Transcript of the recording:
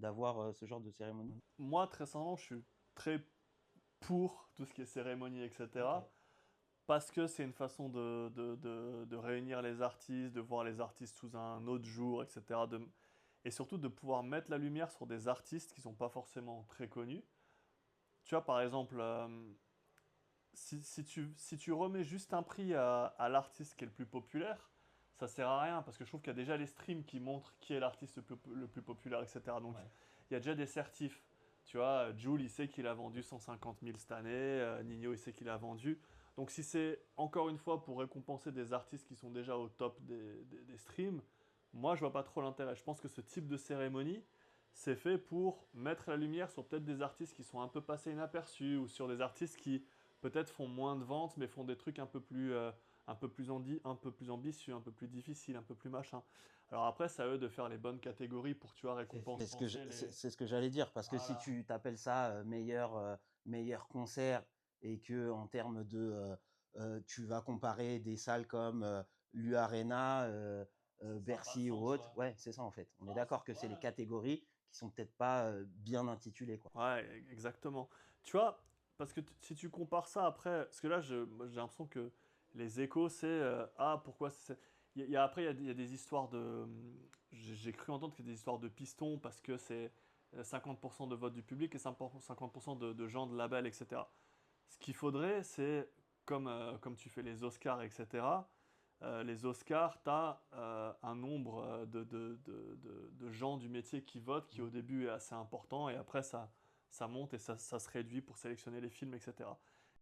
d'avoir ce genre de cérémonie? Moi, très sincèrement, je suis très pour tout ce qui est cérémonie, Ok. etc. Parce que c'est une façon de réunir les artistes, de voir les artistes sous un autre jour, etc. Et surtout de pouvoir mettre la lumière sur des artistes qui sont pas forcément très connus. Tu vois, par exemple, si tu remets juste un prix à l'artiste qui est le plus populaire, ça sert à rien parce que je trouve qu'il y a déjà les streams qui montrent qui est l'artiste le plus populaire, etc. Donc Ouais. il y a déjà des certifs. Tu vois, Jul, il sait qu'il a vendu 150 000 cette année, Nino, il sait qu'il a vendu. Donc si c'est encore une fois pour récompenser des artistes qui sont déjà au top des streams, moi je vois pas trop l'intérêt. Je pense que ce type de cérémonie, c'est fait pour mettre la lumière sur peut-être des artistes qui sont un peu passés inaperçus ou sur des artistes qui peut-être font moins de ventes, mais font des trucs un peu plus ambitieux, un peu plus difficiles, un peu plus machin. Alors après, c'est à eux de faire les bonnes catégories pour, tu vois, récompenser les... C'est ce que j'allais dire, parce que si Voilà. tu t'appelles ça meilleur concert et que en termes tu vas comparer des salles comme l'U-Arena, Ça n'a pas de Bercy ou sens, autre, ouais. ouais, c'est ça en fait. On est Non, d'accord que c'est les ouais. catégories qui sont peut-être pas bien intitulées, quoi. Ouais, exactement. Tu vois, parce que si tu compares ça après, parce que là, moi, j'ai l'impression que les échos, c'est ah pourquoi c'est. Après, il y a des histoires de. J'ai cru entendre qu'il y a des histoires de pistons parce que c'est 50% de vote du public et 50% de gens de label, etc. Ce qu'il faudrait, c'est comme tu fais les Oscars, etc. Les Oscars, tu as un nombre de gens du métier qui votent qui au début est assez important et après ça monte et ça se réduit pour sélectionner les films, etc.